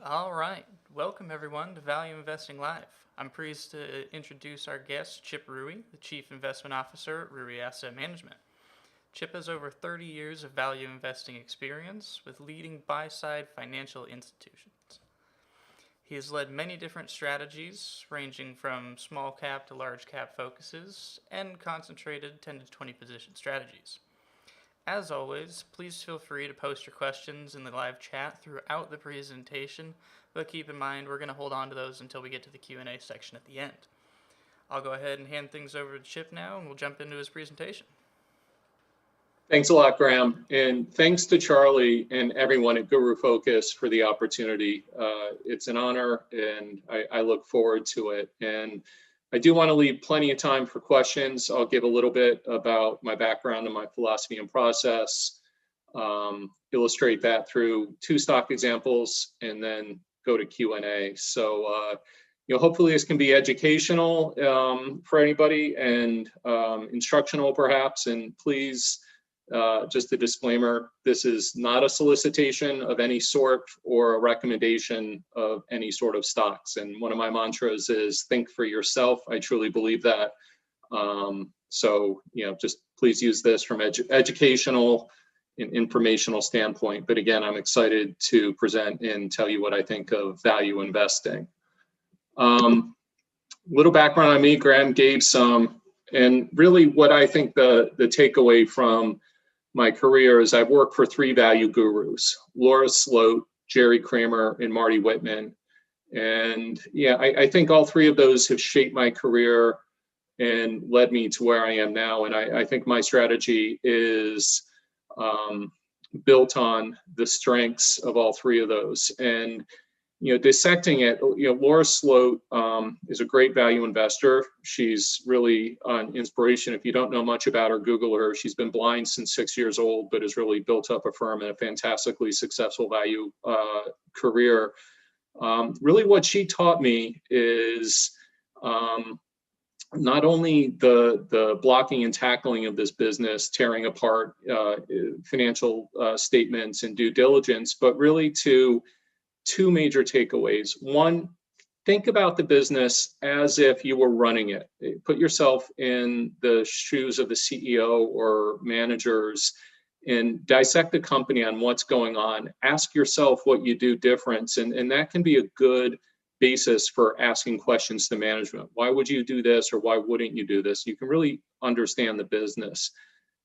All right. Welcome, everyone, to Value Investing Live. I'm pleased to introduce our guest, Chip Rewey, the Chief Investment Officer at Rewey Asset Management. Chip has over 30 years of value investing experience with leading buy-side financial institutions. He has led many different strategies, ranging from small cap to large cap focuses, and concentrated 10 to 20 position strategies. As always, please feel free to post your questions in the live chat throughout the presentation, but keep in mind we're going to hold on to those until we get to the Q&A section at the end. I'll go ahead and hand things over to Chip now, and we'll jump into his presentation. Thanks a lot, Graham. And thanks to Charlie and everyone at Guru Focus for the opportunity. It's an honor, and I look forward to it. And I do want to leave plenty of time for questions. I'll give a little bit about my background and my philosophy and process, illustrate that through two stock examples, and then go to Q&A. So, hopefully this can be educational for anybody and instructional perhaps. And please, just a disclaimer, this is not a solicitation of any sort or a recommendation of any sort of stocks. And one of my mantras is think for yourself. I truly believe that. So, just please use this from educational and informational standpoint. But again, I'm excited to present and tell you what I think of value investing. Little background on me, Graham gave some, and really what I think the takeaway from my career is I've worked for three value gurus: Laura Sloate, Jerry Cramer, and Marty Whitman. And I think all three of those have shaped my career and led me to where I am now. And I think my strategy is built on the strengths of all three of those. And dissecting it, Laura Sloate is a great value investor. She's really an inspiration. If you don't know much about her, Google her. She's been blind since 6 years old, but has really built up a firm and a fantastically successful value career. Really what she taught me is not only the blocking and tackling of this business, tearing apart financial statements and due diligence, but really to two major takeaways. One, think about the business as if you were running it. Put yourself in the shoes of the CEO or managers and dissect the company on what's going on. Ask yourself what you do different. And that can be a good basis for asking questions to management. Why would you do this, or why wouldn't you do this? You can really understand the business.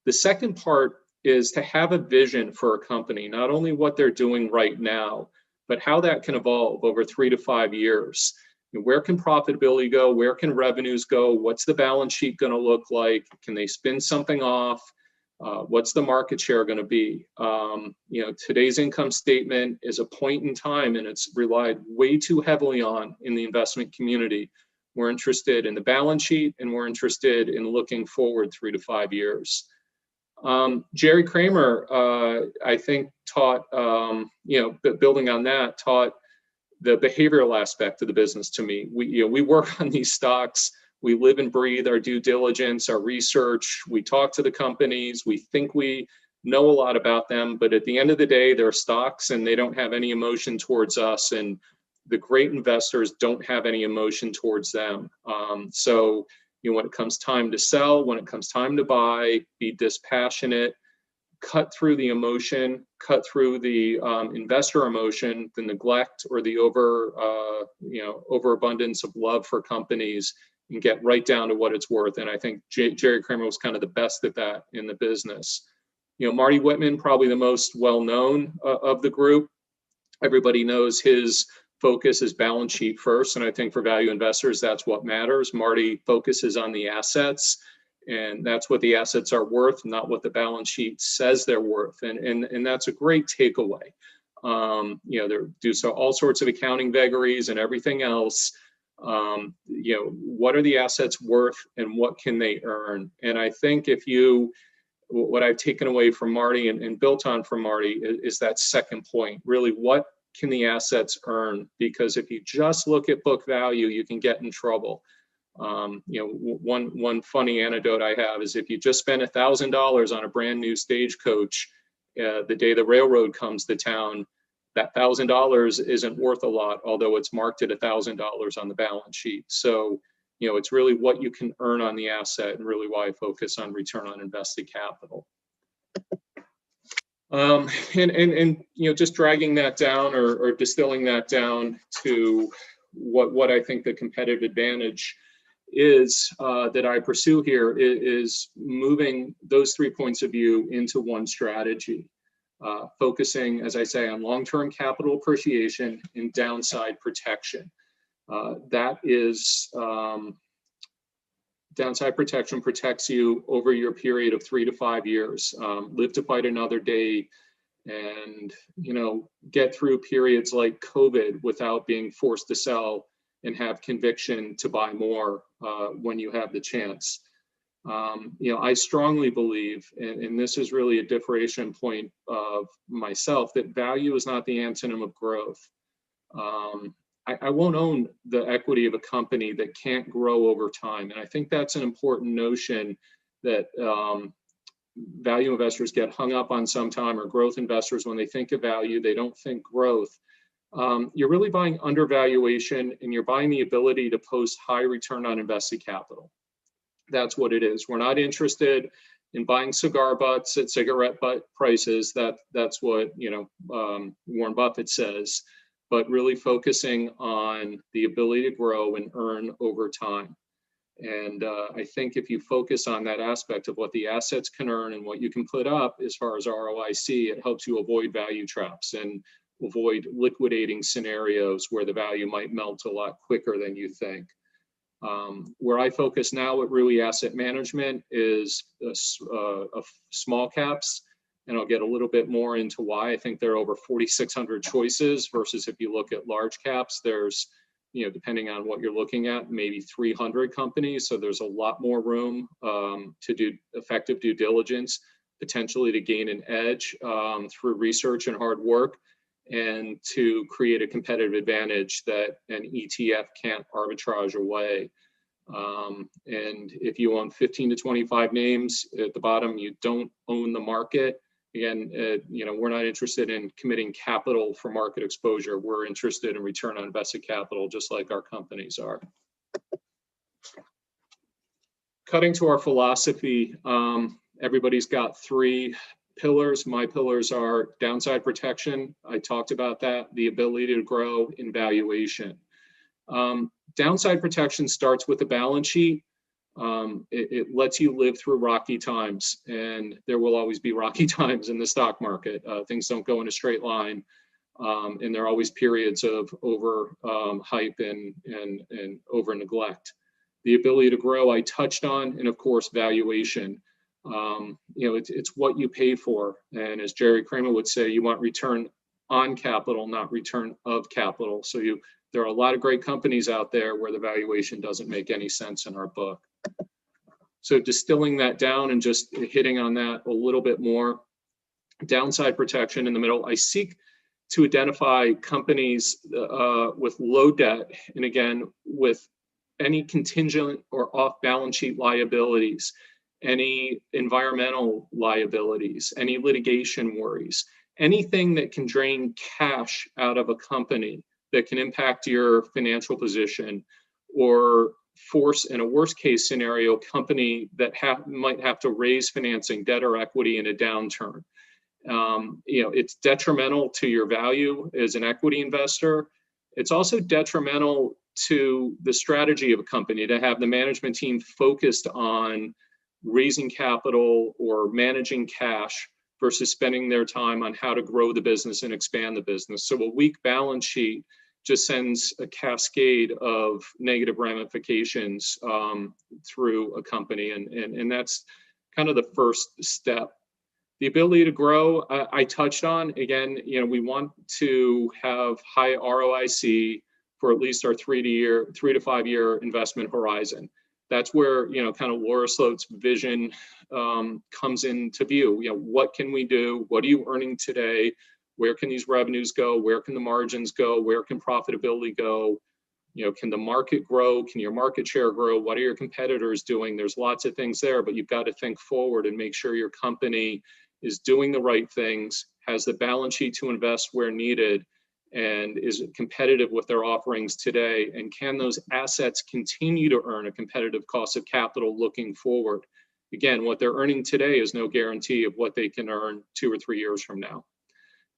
The second part is to have a vision for a company, not only what they're doing right now, but how that can evolve over 3 to 5 years. Where can profitability go? Where can revenues go? What's the balance sheet going to look like? Can they spin something off? What's the market share going to be? Today's income statement is a point in time, and it's relied way too heavily on in the investment community. We're interested in the balance sheet, and we're interested in looking forward 3 to 5 years. Jerry Cramer, I think, taught, building on that, taught the behavioral aspect of the business to me. We work on these stocks. We live and breathe our due diligence, our research. We talk to the companies. We think we know a lot about them, but at the end of the day, they're stocks and they don't have any emotion towards us. And the great investors don't have any emotion towards them. So when it comes time to sell, when it comes time to buy, be dispassionate, cut through the emotion, cut through the investor emotion, the neglect or the overabundance of love for companies, and get right down to what it's worth. And I think Jerry Cramer was kind of the best at that in the business. Marty Whitman, probably the most well-known of the group. Everybody knows his focus is balance sheet first. And I think for value investors, that's what matters. Marty focuses on the assets, and that's what the assets are worth, not what the balance sheet says they're worth. And that's a great takeaway. There do so all sorts of accounting vagaries and everything else. What are the assets worth and what can they earn? And I think what I've taken away from Marty and built on from Marty is that second point. Really, what can the assets earn? Because if you just look at book value, you can get in trouble. One funny anecdote I have is if you just spend $1,000 on a brand new stagecoach, the day the railroad comes to town, that $1,000 isn't worth a lot, although it's marked at $1,000 on the balance sheet. So, it's really what you can earn on the asset, and really why I focus on return on invested capital. And just dragging that down or distilling that down to what I think the competitive advantage is that I pursue here is moving those 3 points of view into one strategy, focusing, as I say, on long-term capital appreciation and downside protection. That is, downside protection protects you over your period of 3 to 5 years. Live to fight another day, and get through periods like COVID without being forced to sell and have conviction to buy more when you have the chance. I strongly believe, and this is really a differentiation point of myself, that value is not the antonym of growth. I won't own the equity of a company that can't grow over time. And I think that's an important notion that value investors get hung up on sometime, or growth investors, when they think of value, they don't think growth. You're really buying undervaluation, and you're buying the ability to post high return on invested capital. That's what it is. We're not interested in buying cigar butts at cigarette butt prices. That's what Warren Buffett says. But really focusing on the ability to grow and earn over time. And I think if you focus on that aspect of what the assets can earn and what you can put up as far as ROIC, it helps you avoid value traps and avoid liquidating scenarios where the value might melt a lot quicker than you think. Where I focus now at Rewey Asset Management is small caps. And I'll get a little bit more into why. I think there are over 4,600 choices versus if you look at large caps, there's, depending on what you're looking at, maybe 300 companies. So there's a lot more room to do effective due diligence, potentially to gain an edge through research and hard work, and to create a competitive advantage that an ETF can't arbitrage away. And if you own 15 to 25 names at the bottom, you don't own the market. Again, we're not interested in committing capital for market exposure. We're interested in return on invested capital, just like our companies are. Cutting to our philosophy, everybody's got 3 pillars. My pillars are downside protection. I talked about that, the ability to grow, in valuation. Downside protection starts with the balance sheet. It lets you live through rocky times, and there will always be rocky times in the stock market. Things don't go in a straight line, and there are always periods of over hype and over neglect. The ability to grow, I touched on, and of course, valuation. It's what you pay for, and as Jerry Cramer would say, you want return on capital, not return of capital. So there are a lot of great companies out there where the valuation doesn't make any sense in our book. So distilling that down and just hitting on that a little bit more, downside protection in the middle, I seek to identify companies with low debt, and again, with any contingent or off balance sheet liabilities, any environmental liabilities, any litigation worries, anything that can drain cash out of a company that can impact your financial position, or force, in a worst case scenario, company that might have to raise financing, debt or equity, in a downturn. It's detrimental to your value as an equity investor. It's also detrimental to the strategy of a company to have the management team focused on raising capital or managing cash versus spending their time on how to grow the business and expand the business. So a weak balance sheet just sends a cascade of negative ramifications through a company. And that's kind of the first step. The ability to grow, I touched on. Again, we want to have high ROIC for at least our 3 to 5 year investment horizon. That's where, kind of Laura Sloate's vision comes into view. What can we do? What are you earning today? Where can these revenues go? Where can the margins go? Where can profitability go? Can the market grow? Can your market share grow? What are your competitors doing? There's lots of things there, but you've got to think forward and make sure your company is doing the right things, has the balance sheet to invest where needed, and is competitive with their offerings today? And can those assets continue to earn a competitive cost of capital looking forward? Again, what they're earning today is no guarantee of what they can earn 2 or 3 years from now.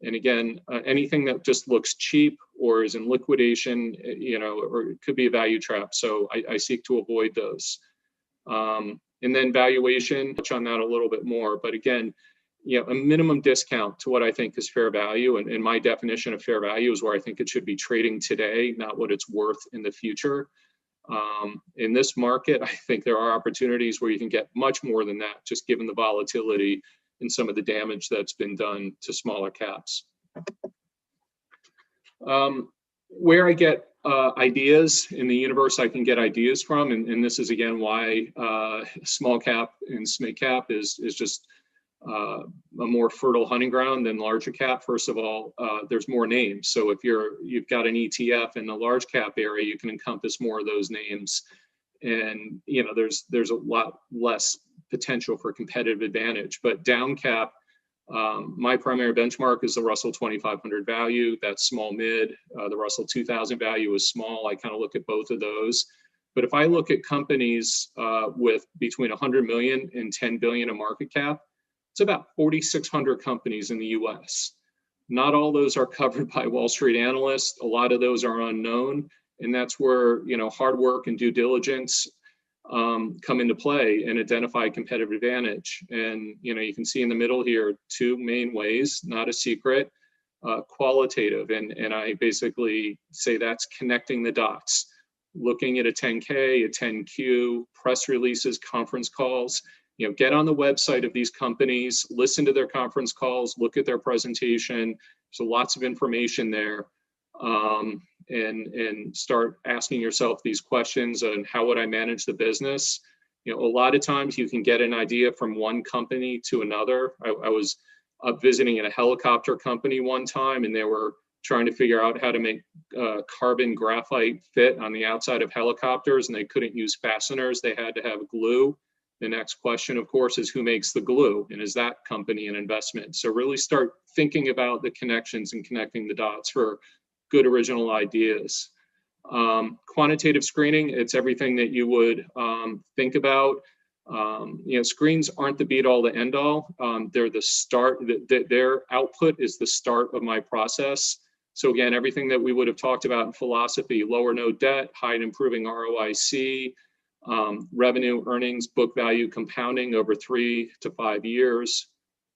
And again, anything that just looks cheap or is in liquidation, or it could be a value trap. So I seek to avoid those. And then valuation, touch on that a little bit more. But again, a minimum discount to what I think is fair value. And my definition of fair value is where I think it should be trading today, not what it's worth in the future. In this market, I think there are opportunities where you can get much more than that, just given the volatility and some of the damage that's been done to smaller caps. Where I get ideas in the universe, I can get ideas from, and this is again why small cap and SMid cap is just a more fertile hunting ground than larger cap. First of all, there's more names. So if you've got an ETF in the large cap area, you can encompass more of those names, and there's a lot less potential for competitive advantage. But down cap, my primary benchmark is the Russell 2500 value. That's small mid. The Russell 2000 value is small. I kind of look at both of those. But if I look at companies with between 100 million and 10 billion in market cap, it's about 4,600 companies in the US. Not all those are covered by Wall Street analysts. A lot of those are unknown. And that's where, hard work and due diligence come into play and identify competitive advantage. And, you can see in the middle here, 2 main ways, not a secret, qualitative. And I basically say that's connecting the dots, looking at a 10K, a 10Q, press releases, conference calls. Get on the website of these companies, listen to their conference calls, look at their presentation. So lots of information there, and start asking yourself these questions on how would I manage the business. A lot of times you can get an idea from one company to another. I was visiting a helicopter company one time, and they were trying to figure out how to make carbon graphite fit on the outside of helicopters, and they couldn't use fasteners. They had to have glue. The next question, of course, is who makes the glue, and is that company an investment? So really start thinking about the connections and connecting the dots for good original ideas. Quantitative screening, it's everything that you would think about. Screens aren't the be-all, the end-all. They're the start. Their output is the start of my process. So again, everything that we would have talked about in philosophy: lower no debt, high and improving ROIC, revenue, earnings, book value compounding over 3 to 5 years.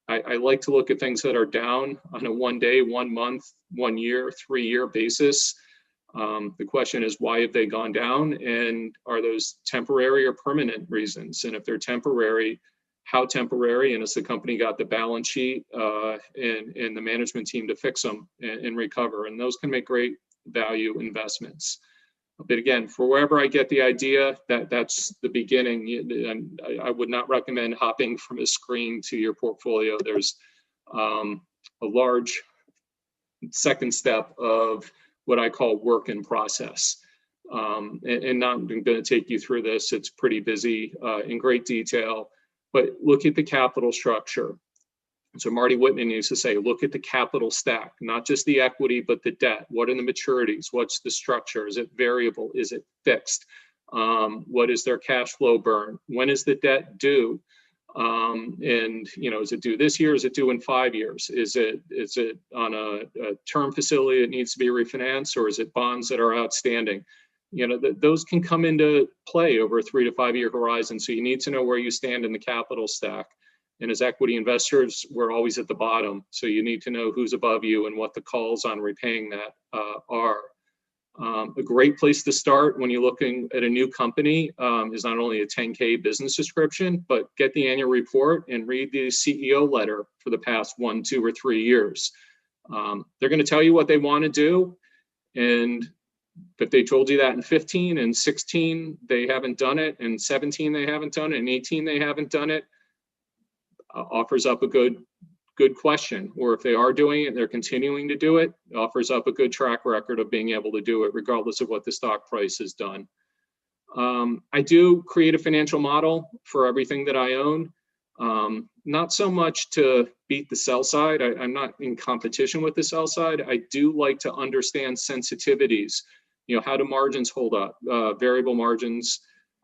I like to look at things that are down on a 1 day, 1 month, 1 year, 3 year basis. The question is, why have they gone down? And are those temporary or permanent reasons? And if they're temporary, how temporary? And has the company got the balance sheet and the management team to fix them and recover? And those can make great value investments. But again, for wherever I get the idea, that's the beginning. And I would not recommend hopping from a screen to your portfolio. There's a large second step of what I call work in process. And not going to take you through this. It's pretty busy in great detail. But look at the capital structure. So Marty Whitman used to say, look at the capital stack, not just the equity, but the debt. What are the maturities? What's the structure? Is it variable? Is it fixed? What is their cash flow burn? When is the debt due? And is it due this year? Is it due in 5 years? Is it on a term facility that needs to be refinanced, or is it bonds that are outstanding? Those can come into play over a 3 to 5 year horizon. So you need to know where you stand in the capital stack. And as equity investors, we're always at the bottom. So you need to know who's above you and what the calls on repaying that are. A great place to start when you're looking at a new company is not only a 10K business description, but get the annual report and read the CEO letter for the past 1, 2, or 3 years. They're going to tell you what they want to do. And if they told you that in 15 and 16, they haven't done it, and 17, they haven't done it, and 18, they haven't done it, offers up a good question. Or if they are doing it, they're continuing to do it, offers up a good track record of being able to do it regardless of what the stock price has done. I do create a financial model for everything that I own, not so much to beat the sell side. I'm not in competition with the sell side. I do like to understand sensitivities. How do margins hold up? Variable margins,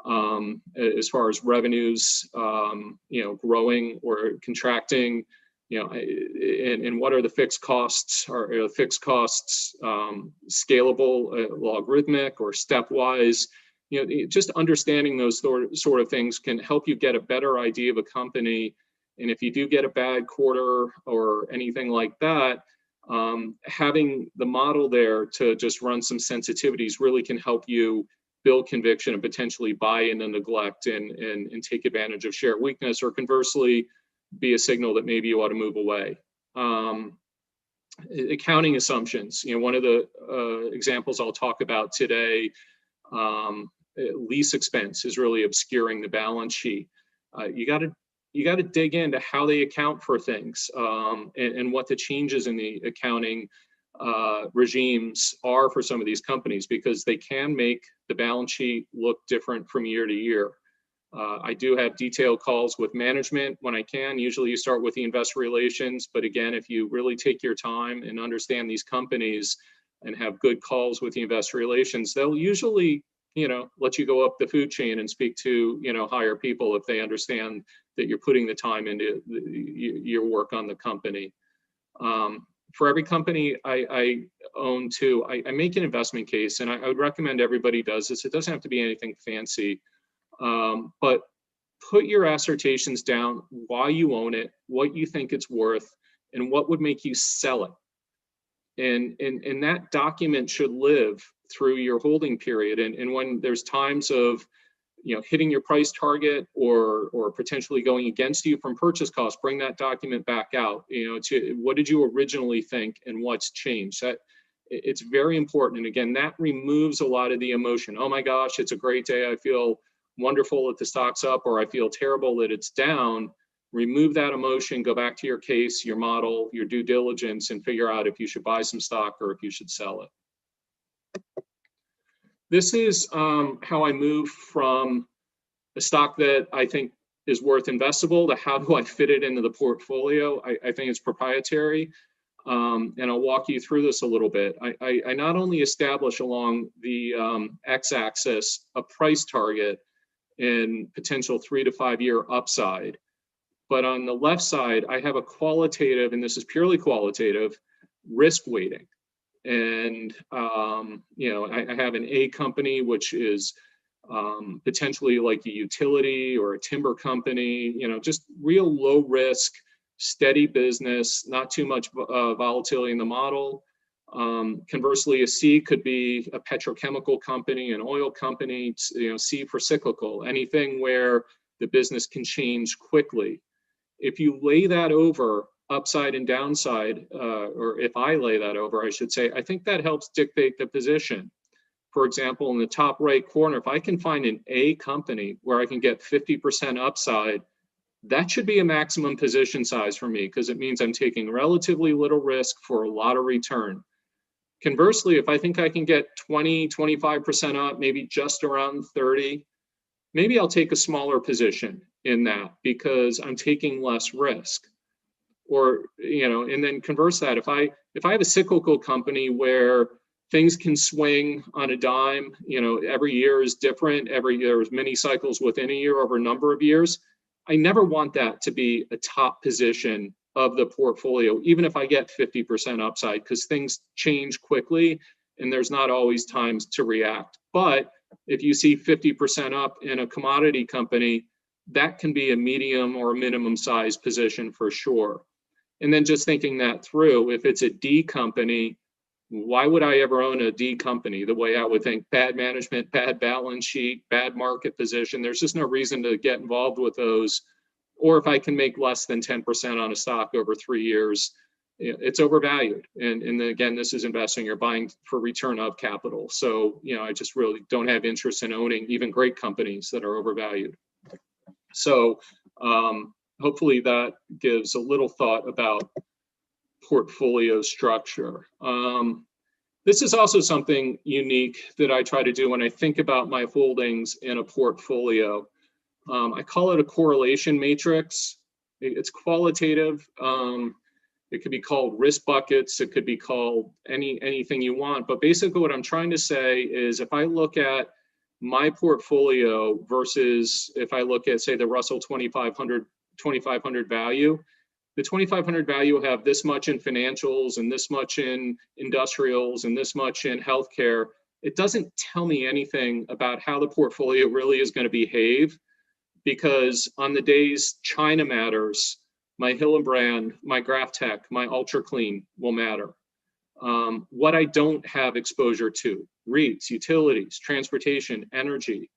as far as revenues, growing or contracting, and what are the fixed costs? Are fixed costs scalable, logarithmic, or stepwise? Just understanding those sort of things can help you get a better idea of a company. And if you do get a bad quarter or anything like that, having the model there to just run some sensitivities really can help you build conviction and potentially buy in and neglect and take advantage of share weakness, or conversely, be a signal that maybe you ought to move away. Accounting assumptions. One of the examples I'll talk about today, lease expense is really obscuring the balance sheet. You got to dig into how they account for things, and what the changes in the accounting regimes are for some of these companies, because they can make the balance sheet look different from year to year. I do have detailed calls with management when I can. Usually you start with the investor relations, but again, if you really take your time and understand these companies and have good calls with the investor relations, they'll usually, let you go up the food chain and speak to, higher people if they understand that you're putting the time into your work on the company. For every company I own too, I make an investment case, and I would recommend everybody does this. It doesn't have to be anything fancy, but put your assertions down, why you own it, what you think it's worth, and what would make you sell it. And that document should live through your holding period. And when there's times of hitting your price target or potentially going against you from purchase costs, bring that document back out. To what did you originally think and what's changed? That it's very important. And again, that removes a lot of the emotion. Oh my gosh, it's a great day. I feel wonderful that the stock's up, or I feel terrible that it's down. Remove that emotion, go back to your case, your model, your due diligence, and figure out if you should buy some stock or if you should sell it. This is how I move from a stock that I think is worth investable to how do I fit it into the portfolio. I think it's proprietary, and I'll walk you through this a little bit. I not only establish along the x-axis a price target and potential 3 to 5 year upside, but on the left side, I have a qualitative, and this is purely qualitative, risk weighting. And, I have an A company, which is potentially like a utility or a timber company, just real low risk, steady business, not too much volatility in the model. Conversely, a C could be a petrochemical company, an oil company, C for cyclical, anything where the business can change quickly. If you lay that over upside and downside, or if I lay that over, I should say, I think that helps dictate the position. For example, in the top right corner, if I can find an A company where I can get 50% upside, that should be a maximum position size for me, because it means I'm taking relatively little risk for a lot of return. Conversely, if I think I can get 20, 25% up, maybe just around 30, maybe I'll take a smaller position in that because I'm taking less risk. Or, and then converse that, if I have a cyclical company where things can swing on a dime, every year is different, there's many cycles within a year over a number of years, I never want that to be a top position of the portfolio, even if I get 50% upside, because things change quickly and there's not always times to react. But if you see 50% up in a commodity company, that can be a medium or a minimum size position for sure. And then just thinking that through, if it's a D company, why would I ever own a D company? The way I would think, bad management, bad balance sheet, bad market position, there's just no reason to get involved with those. Or if I can make less than 10% on a stock over 3 years, it's overvalued. And again, this is investing, you're buying for return of capital. So, I just really don't have interest in owning even great companies that are overvalued. So hopefully that gives a little thought about portfolio structure. This is also something unique that I try to do when I think about my holdings in a portfolio. I call it a correlation matrix. It's qualitative. It could be called risk buckets. It could be called anything you want. But basically what I'm trying to say is if I look at my portfolio versus if I look at, say, the Russell 2500 value, the 2500 value will have this much in financials and this much in industrials and this much in healthcare. It doesn't tell me anything about how the portfolio really is going to behave, because on the days China matters, my Hillenbrand, my GrafTech, my Ultra Clean will matter. What I don't have exposure to, REITs, utilities, transportation, energy,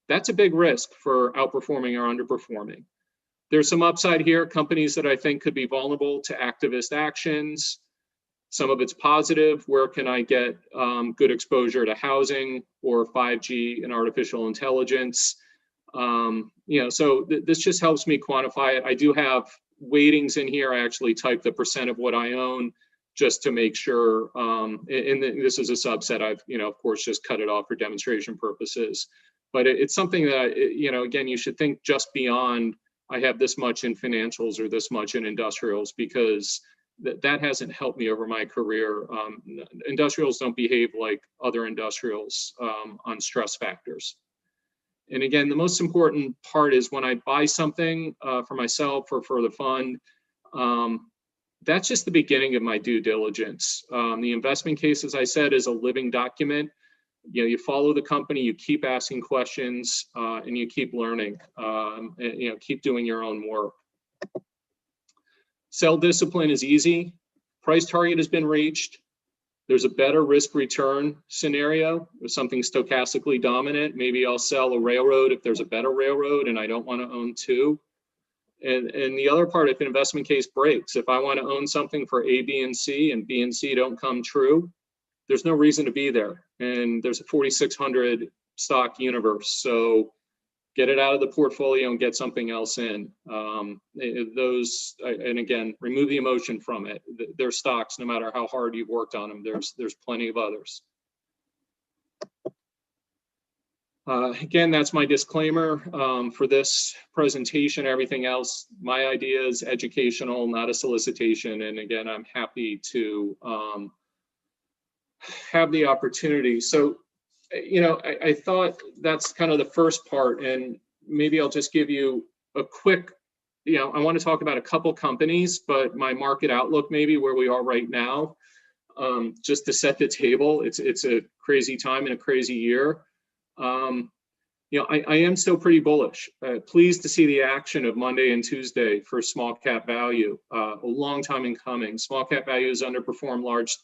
that's a big risk for outperforming or underperforming. There's some upside here, companies that I think could be vulnerable to activist actions. Some of it's positive. Where can I get good exposure to housing or 5G and artificial intelligence? So this just helps me quantify it. I do have weightings in here. I actually type the percent of what I own just to make sure, this is a subset. I've, of course, just cut it off for demonstration purposes. But it's something that, again, you should think just beyond, I have this much in financials or this much in industrials, because that hasn't helped me over my career. Industrials don't behave like other industrials on stress factors. And again, the most important part is when I buy something for myself or for the fund, that's just the beginning of my due diligence. The investment case, as I said, is a living document. You follow the company, you keep asking questions, and you keep learning, and, keep doing your own work. Sell discipline is easy. Price target has been reached. There's a better risk return scenario with something stochastically dominant. Maybe I'll sell a railroad if there's a better railroad and I don't want to own two. And the other part, if an investment case breaks, if I want to own something for A, B, and C, and B and C don't come true, there's no reason to be there. And there's a 4,600 stock universe. So get it out of the portfolio and get something else in. And again, remove the emotion from it. They're stocks, no matter how hard you've worked on them. There's plenty of others. Again, that's my disclaimer for this presentation. Everything else, my idea is educational, not a solicitation. And again, I'm happy to have the opportunity. So, I thought that's kind of the first part, and maybe I'll just give you a quick, I want to talk about a couple companies, but my market outlook, maybe where we are right now, just to set the table. It's a crazy time and a crazy year. I am still pretty bullish. Pleased to see the action of Monday and Tuesday for small cap value. A long time in coming. Small cap value has underperformed large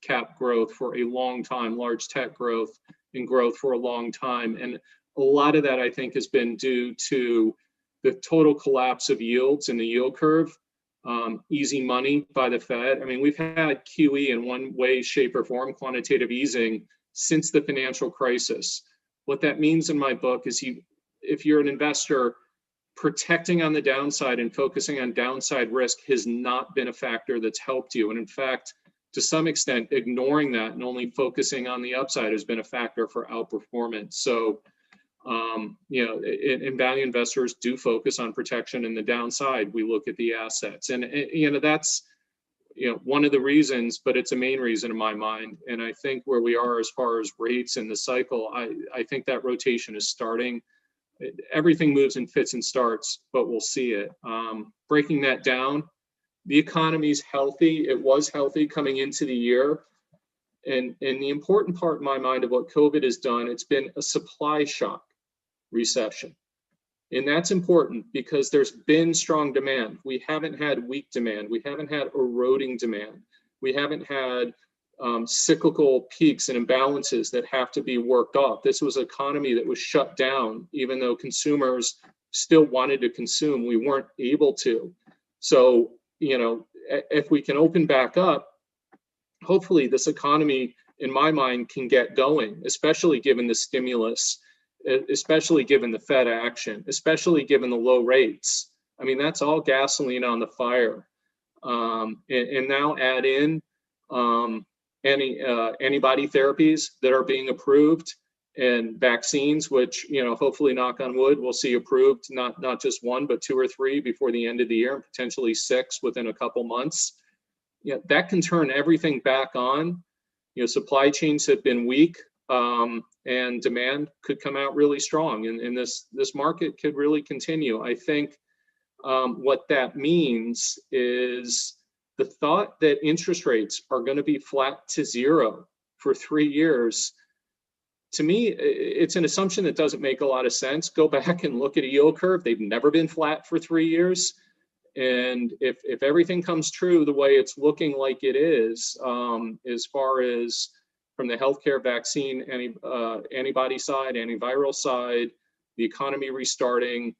cap growth for a long time, large tech growth and growth for a long time. And a lot of that, I think, has been due to the total collapse of yields in the yield curve, easy money by the Fed. I mean, we've had QE in one way, shape, or form, quantitative easing, since the financial crisis. What that means in my book is if you're an investor, protecting on the downside and focusing on downside risk has not been a factor that's helped you. And in fact, to some extent, ignoring that and only focusing on the upside has been a factor for outperformance. So, and value investors do focus on protection in the downside. We look at the assets, and that's one of the reasons, but it's a main reason in my mind. And I think where we are as far as rates in the cycle, I think that rotation is starting. Everything moves in fits and starts, but we'll see it. Breaking that down, the economy's healthy. It was healthy coming into the year. And the important part in my mind of what COVID has done, it's been a supply shock recession. And that's important because there's been strong demand. We haven't had weak demand. We haven't had eroding demand. We haven't had cyclical peaks and imbalances that have to be worked off. This was an economy that was shut down, even though consumers still wanted to consume. We weren't able to. So, if we can open back up, hopefully this economy, in my mind, can get going, especially given the stimulus, especially given the Fed action, especially given the low rates. I mean, that's all gasoline on the fire. And now add in antibody therapies that are being approved and vaccines, which, hopefully, knock on wood, we'll see approved, not just one, but 2 or 3 before the end of the year, and potentially 6 within a couple months. That can turn everything back on. Supply chains have been weak, and demand could come out really strong, and this market could really continue. I think what that means is the thought that interest rates are going to be flat to zero for 3 years. To me, it's an assumption that doesn't make a lot of sense. Go back and look at a yield curve. They've never been flat for 3 years. And if everything comes true the way it's looking like it is, as far as from the healthcare vaccine, antibody side, antiviral side, the economy restarting,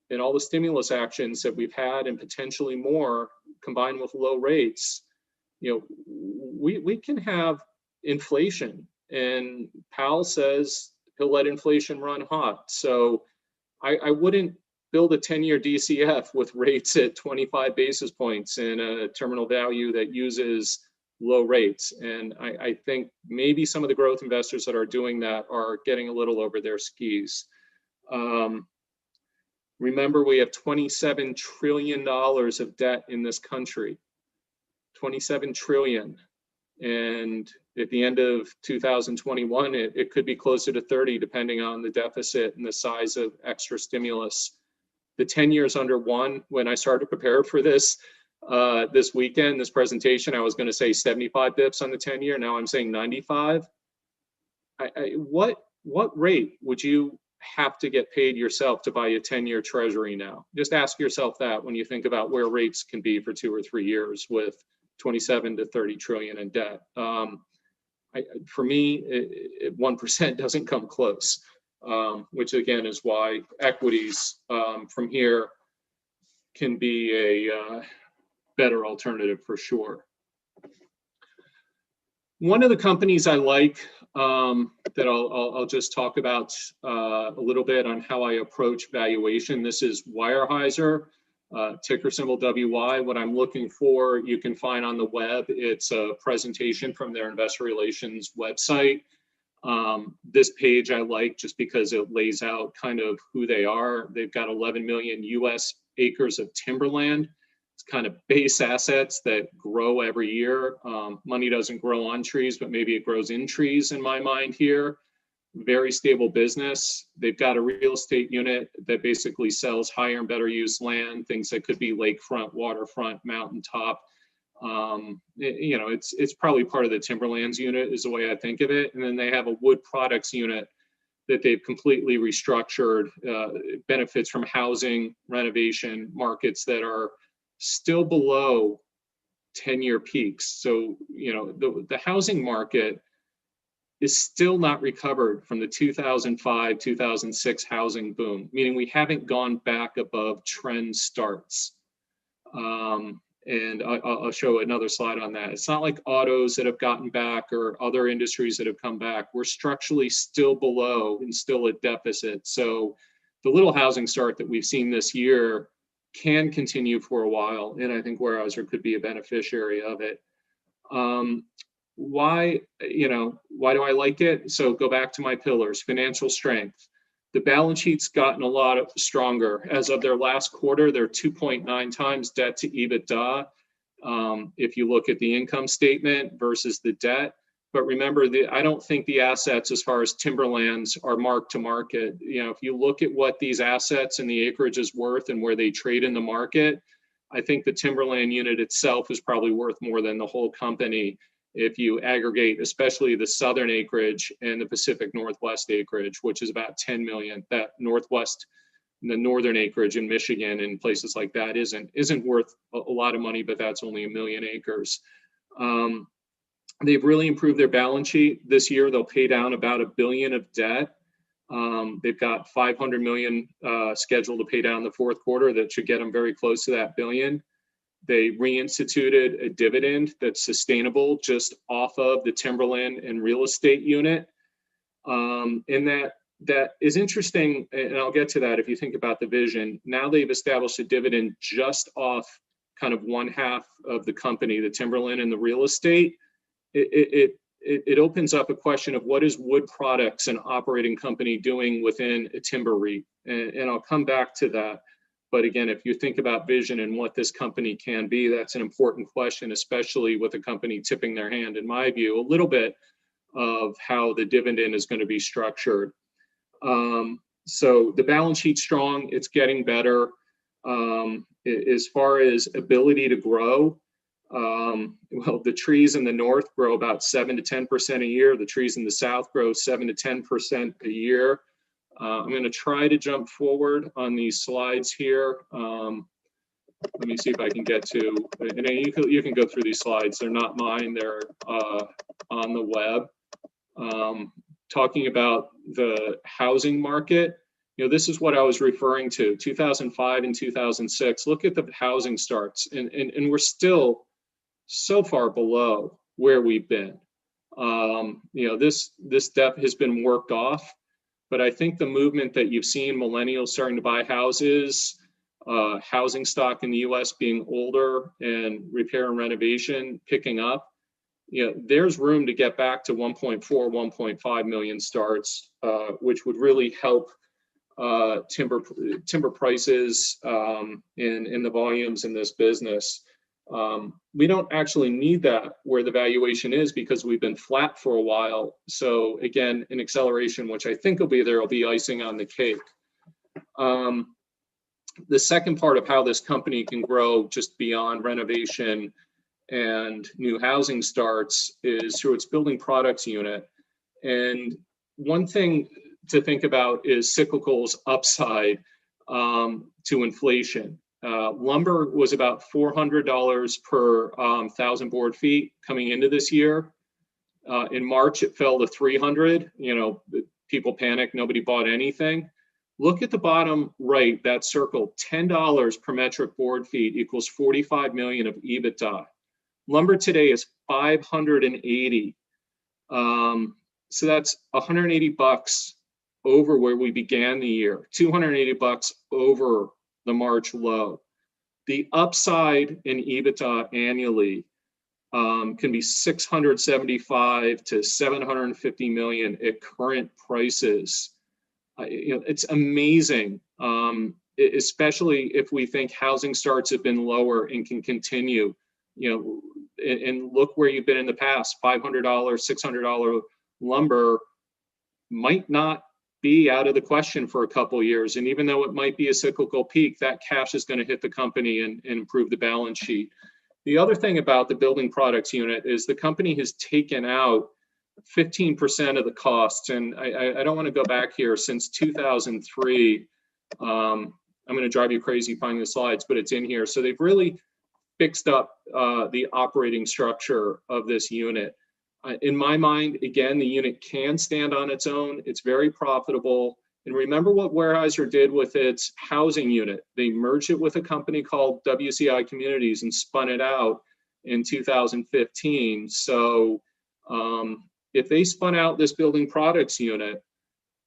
and all the stimulus actions that we've had and potentially more combined with low rates, we can have inflation. And Powell says he'll let inflation run hot. So I wouldn't build a 10-year DCF with rates at 25 basis points and a terminal value that uses low rates. And I think maybe some of the growth investors that are doing that are getting a little over their skis. Remember, we have $27 trillion of debt in this country, 27 trillion. And at the end of 2021, it could be closer to 30, depending on the deficit and the size of extra stimulus. The 10 years under 1, when I started to prepare for this weekend, this presentation, I was going to say 75 bips on the 10-year. Now I'm saying 95. What rate would you have to get paid yourself to buy a 10-year treasury now? Just ask yourself that when you think about where rates can be for 2 or 3 years with 27 to 30 trillion in debt. For me, 1% doesn't come close, which again is why equities from here can be a better alternative for sure. One of the companies I like that I'll just talk about a little bit on how I approach valuation. This is Weyerhaeuser. Ticker symbol WY. What I'm looking for, you can find on the web. It's a presentation from their investor relations website. This page I like just because it lays out kind of who they are. They've got 11 million US acres of timberland. It's kind of base assets that grow every year. Money doesn't grow on trees, but maybe it grows in trees in my mind here. Very stable business. They've got a real estate unit that basically sells higher and better use land, things that could be lakefront, waterfront, mountaintop. It's probably part of the timberlands unit is the way I think of it. And then they have a wood products unit that they've completely restructured. Benefits from housing, renovation markets that are still below 10-year peaks. So, the housing market is still not recovered from the 2005, 2006 housing boom, meaning we haven't gone back above trend starts. And I'll show another slide on that. It's not like autos that have gotten back or other industries that have come back. We're structurally still below and still at deficit. So the little housing start that we've seen this year can continue for a while, and I think Weyerhaeuser could be a beneficiary of it. Why do I like it? So go back to my pillars: financial strength. The balance sheet's gotten a lot stronger. As of their last quarter, they're 2.9 times debt to EBITDA. If you look at the income statement versus the debt. But remember, I don't think the assets as far as timberlands are marked to market. If you look at what these assets and the acreage is worth and where they trade in the market, I think the timberland unit itself is probably worth more than the whole company if you aggregate, especially the southern acreage and the Pacific Northwest acreage, which is about 10 million. That Northwest, the northern acreage in Michigan and places like that isn't worth a lot of money, but that's only 1 million acres. They've really improved their balance sheet. This year, they'll pay down about $1 billion of debt. They've got $500 million scheduled to pay down the fourth quarter. That should get them very close to that $1 billion. They reinstituted a dividend that's sustainable just off of the timberland and real estate unit. And that is interesting, and I'll get to that if you think about the vision. Now they've established a dividend just off kind of one half of the company, the timberland and the real estate. It it opens up a question of what is wood products an operating company doing within a timber REIT, and I'll come back to that. But again, if you think about vision and what this company can be, that's an important question, especially with a company tipping their hand, in my view, a little bit of how the dividend is going to be structured. So the balance sheet's strong, it's getting better. As far as ability to grow, well, the trees in the north grow about 7 to 10% a year. The trees in the south grow 7 to 10% a year. I'm going to try to jump forward on these slides here. Let me see if I can get to, and you can go through these slides. They're not mine, they're on the web. Talking about the housing market, this is what I was referring to, 2005 and 2006. Look at the housing starts, and we're still so far below where we've been. This depth has been worked off, but I think the movement that you've seen, millennials starting to buy houses, housing stock in the US being older, and repair and renovation picking up, there's room to get back to 1.4, 1.5 million starts, which would really help timber prices in the volumes in this business. We don't actually need that where the valuation is, because we've been flat for a while. So again, an acceleration, which I think will be icing on the cake. The second part of how this company can grow just beyond renovation and new housing starts is through its building products unit. And one thing to think about is cyclical's upside to inflation. Lumber was about $400 per 1,000 board feet coming into this year. In March, it fell to 300. People panicked, nobody bought anything. Look at the bottom right, that circle, $10 per metric board feet equals 45 million of EBITDA. Lumber today is 580. So that's 180 bucks over where we began the year, 280 bucks over the March low. The upside in EBITDA annually can be 675 to 750 million at current prices. It's amazing, especially if we think housing starts have been lower and can continue. And look where you've been in the past. $500, $600 lumber might not be out of the question for a couple of years. And even though it might be a cyclical peak, that cash is going to hit the company and improve the balance sheet. The other thing about the building products unit is the company has taken out 15% of the costs. And I don't want to go back here. Since 2003, I'm going to drive you crazy finding the slides, but it's in here. So they've really fixed up the operating structure of this unit. In my mind, again, the unit can stand on its own. It's very profitable. And remember what Weyerhaeuser did with its housing unit. They merged it with a company called WCI Communities and spun it out in 2015. So if they spun out this building products unit,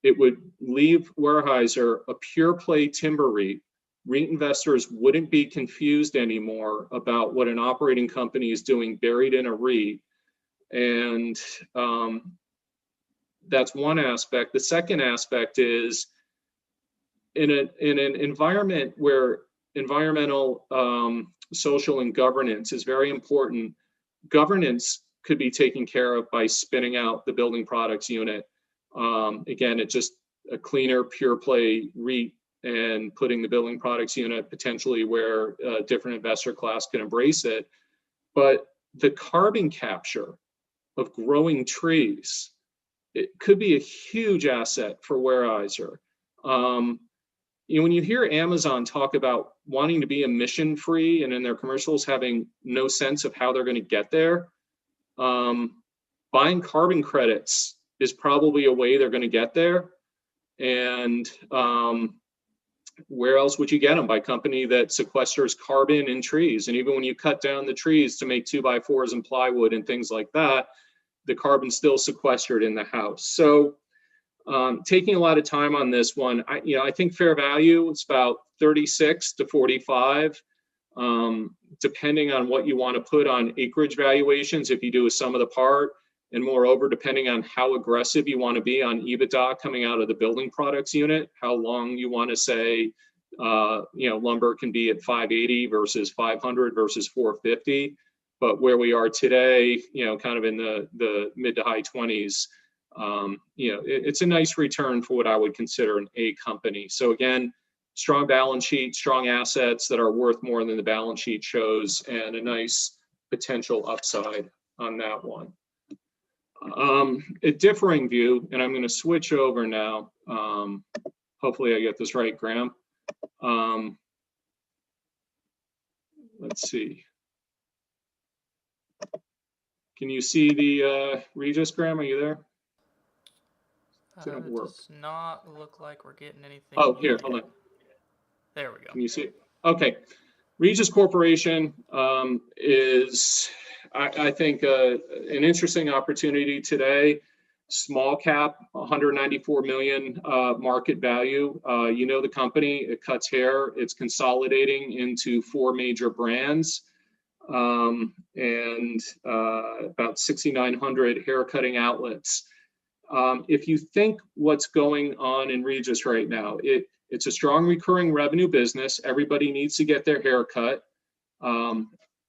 it would leave Weyerhaeuser a pure play timber REIT. REIT investors wouldn't be confused anymore about what an operating company is doing buried in a REIT. And that's one aspect. The second aspect is in an environment where environmental, social, and governance is very important. Governance could be taken care of by spinning out the building products unit. Again, it's just a cleaner, pure play REIT, and putting the building products unit potentially where a different investor class can embrace it. But the carbon capture of growing trees, it could be a huge asset for Weyerhaeuser. When you hear Amazon talk about wanting to be emission free and in their commercials having no sense of how they're going to get there, buying carbon credits is probably a way they're going to get there. And where else would you get them? By a company that sequesters carbon in trees. And even when you cut down the trees to make 2x4s and plywood and things like that, the carbon's still sequestered in the house. So taking a lot of time on this one, I think fair value, it's about 36 to 45, depending on what you want to put on acreage valuations. If you do a sum of the part, And moreover, depending on how aggressive you want to be on EBITDA coming out of the building products unit, how long you want to say, lumber can be at 580 versus 500 versus 450. But where we are today, kind of in the mid to high 20s, it's a nice return for what I would consider an A company. So again, strong balance sheet, strong assets that are worth more than the balance sheet shows, and a nice potential upside on that one. A differing view, and I'm going to switch over now. Hopefully I get this right, Graham. Let's see. Can you see the Regis, Graham? Are you there? It does not look like we're getting anything. Oh, here, hold on. There we go. Can you see it? Okay. Regis Corporation is, I think, an interesting opportunity today. Small cap, 194 million market value. The company, it cuts hair. It's consolidating into 4 major brands and about 6,900 hair cutting outlets. If you think what's going on in Regis right now, it's a strong recurring revenue business. Everybody needs to get their hair cut.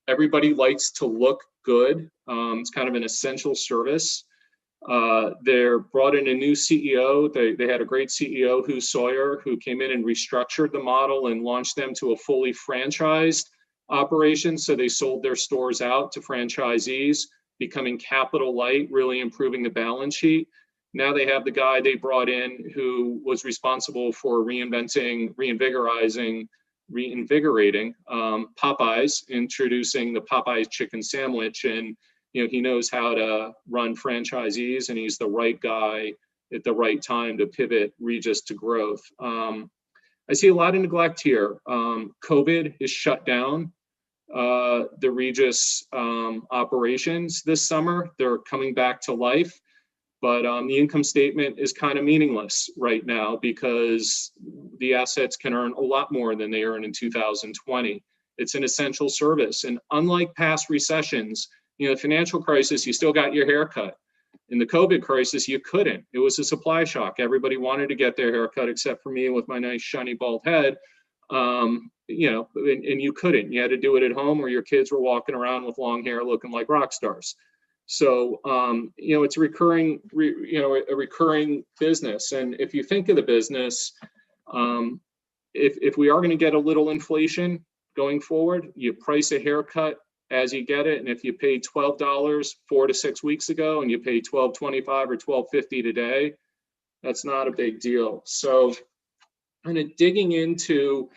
Everybody likes to look good. It's kind of an essential service. They're brought in a new CEO. They had a great CEO, Hugh Sawyer, who came in and restructured the model and launched them to a fully franchised operation. So they sold their stores out to franchisees, becoming capital light, really improving the balance sheet. Now they have the guy they brought in who was responsible for reinvigorating Popeyes, introducing the Popeyes chicken sandwich. And, he knows how to run franchisees, and he's the right guy at the right time to pivot Regis to growth. I see a lot of neglect here. COVID has shut down the Regis operations this summer. They're coming back to life. But the income statement is kind of meaningless right now because the assets can earn a lot more than they earned in 2020. It's an essential service. And unlike past recessions, the financial crisis, you still got your hair cut. In the COVID crisis, you couldn't. It was a supply shock. Everybody wanted to get their hair cut except for me with my nice shiny bald head. And you couldn't. You had to do it at home, or your kids were walking around with long hair looking like rock stars. So, it's a recurring business. And if you think of the business, if we are going to get a little inflation going forward, you price a haircut as you get it. And if you paid $12 4 to 6 weeks ago and you pay $12.25 or $12.50 today, that's not a big deal. So kind of digging into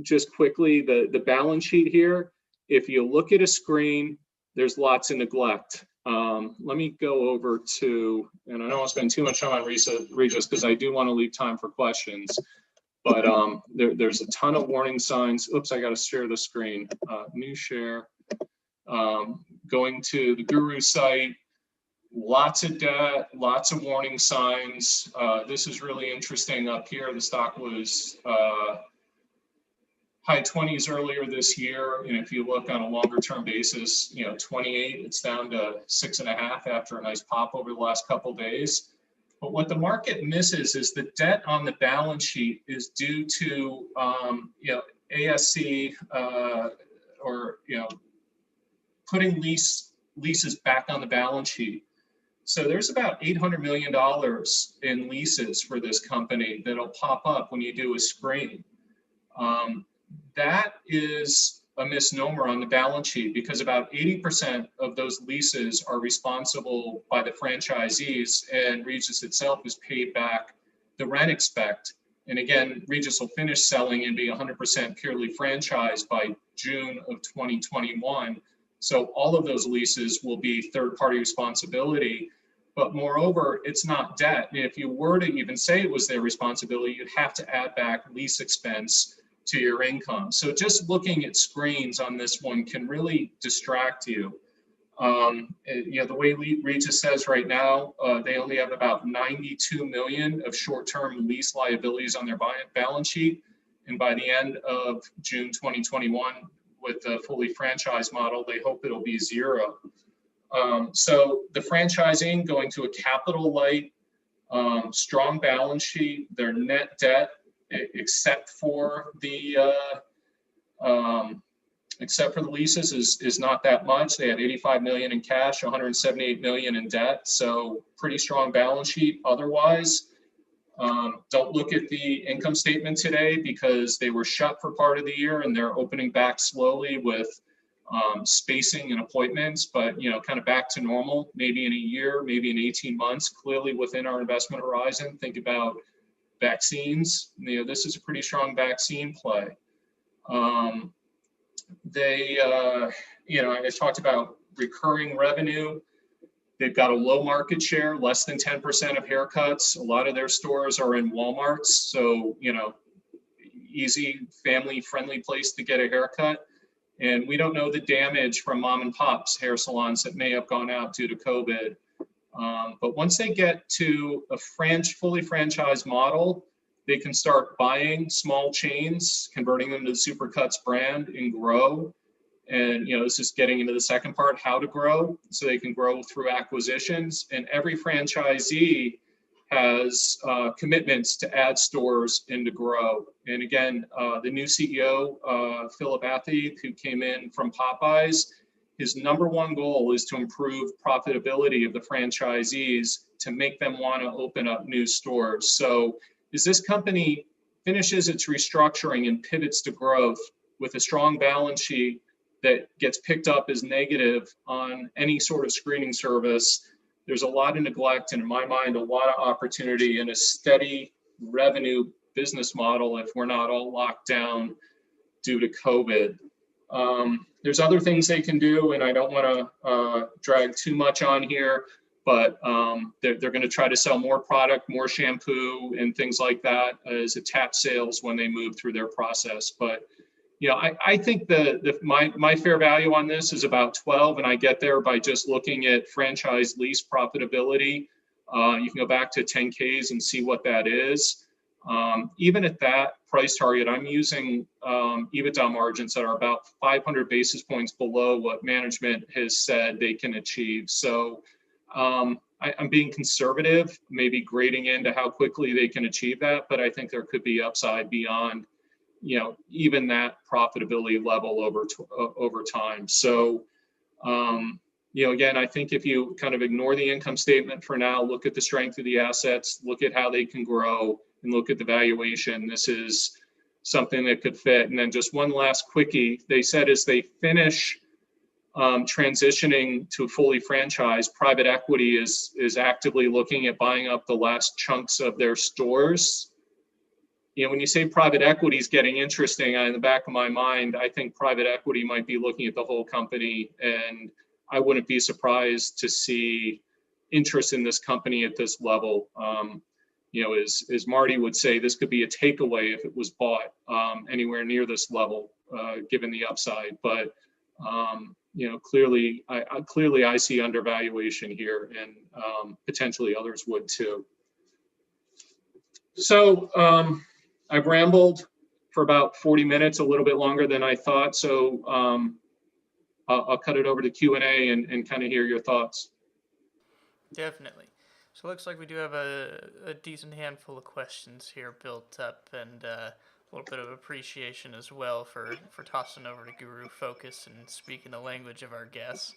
just quickly the balance sheet here, if you look at a screen, there's lots of neglect. Let me go over to, and I don't want to spend too much time on Regis because I do want to leave time for questions, but there's a ton of warning signs. Oops, I got to share the screen. New share. Going to the Guru site, lots of debt, lots of warning signs. This is really interesting up here. The stock was high 20s earlier this year. And if you look on a longer term basis, 28, it's down to 6.5 after a nice pop over the last couple of days. But what the market misses is the debt on the balance sheet is due to, ASC or putting leases back on the balance sheet. So there's about $800 million in leases for this company that'll pop up when you do a screen. That is a misnomer on the balance sheet because about 80% of those leases are responsible by the franchisees, and Regis itself is paid back the rent expect. And again, Regis will finish selling and be 100% purely franchised by June of 2021. So all of those leases will be third-party responsibility. But moreover, it's not debt. And if you were to even say it was their responsibility, you'd have to add back lease expense to your income. So just looking at screens on this one can really distract you. The way Regis says right now, they only have about 92 million of short-term lease liabilities on their balance sheet. And by the end of June 2021, with the fully franchised model, they hope it'll be zero. So the franchising going to a capital light, strong balance sheet, their net debt, except for the leases is not that much. They had 85 million in cash, 178 million in debt. So pretty strong balance sheet. Otherwise, don't look at the income statement today because they were shut for part of the year and they're opening back slowly with spacing and appointments, but kind of back to normal, maybe in a year, maybe in 18 months, clearly within our investment horizon. Think about vaccines. This is a pretty strong vaccine play. I talked about recurring revenue. They've got a low market share, less than 10% of haircuts. A lot of their stores are in Walmarts, so easy, family-friendly place to get a haircut. And we don't know the damage from mom and pops hair salons that may have gone out due to COVID. But once they get to a fully franchised model, they can start buying small chains, converting them to the Supercuts brand and grow. And, this is getting into the second part, how to grow. So they can grow through acquisitions. And every franchisee has commitments to add stores and to grow. And again, the new CEO, Philip Athey, who came in from Popeyes, his number one goal is to improve profitability of the franchisees to make them want to open up new stores. So as this company finishes its restructuring and pivots to growth with a strong balance sheet that gets picked up as negative on any sort of screening service, there's a lot of neglect and in my mind, a lot of opportunity in a steady revenue business model if we're not all locked down due to COVID. There's other things they can do, and I don't want to drag too much on here, but they're going to try to sell more product, more shampoo, and things like that as attached sales when they move through their process. But I think my fair value on this is about 12, and I get there by just looking at franchise lease profitability. You can go back to 10Ks and see what that is. Even at that price target, I'm using EBITDA margins that are about 500 basis points below what management has said they can achieve. So I'm being conservative, maybe grading into how quickly they can achieve that, but I think there could be upside beyond even that profitability level over time. So, again, I think if you kind of ignore the income statement for now, look at the strength of the assets, look at how they can grow, and look at the valuation, this is something that could fit. And then just one last quickie, they said as they finish transitioning to fully franchised, private equity is actively looking at buying up the last chunks of their stores. When you say private equity is getting interesting, in the back of my mind, I think private equity might be looking at the whole company, and I wouldn't be surprised to see interest in this company at this level. As Marty would say, this could be a takeaway if it was bought anywhere near this level, given the upside. But clearly I see undervaluation here, and potentially others would too. So I've rambled for about 40 minutes, a little bit longer than I thought. So I'll cut it over to Q&A and kind of hear your thoughts. Definitely. So it looks like we do have a decent handful of questions here built up, and a little bit of appreciation as well for tossing over to Guru Focus and speaking the language of our guests.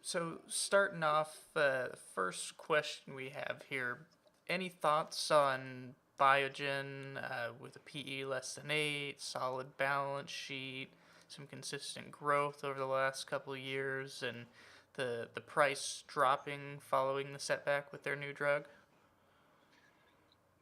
So starting off, the first question we have here, any thoughts on Biogen with a PE less than 8, solid balance sheet, some consistent growth over the last couple of years, and the price dropping following the setback with their new drug?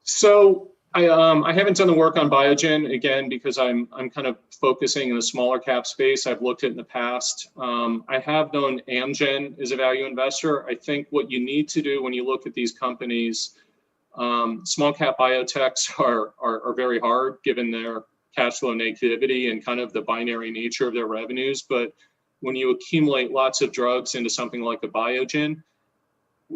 So I haven't done the work on Biogen, again, because I'm kind of focusing in the smaller cap space. I've looked at in the past. I have known Amgen as a value investor. I think what you need to do when you look at these companies, small cap biotechs are very hard given their cash flow negativity and kind of the binary nature of their revenues. But when you accumulate lots of drugs into something like a Biogen,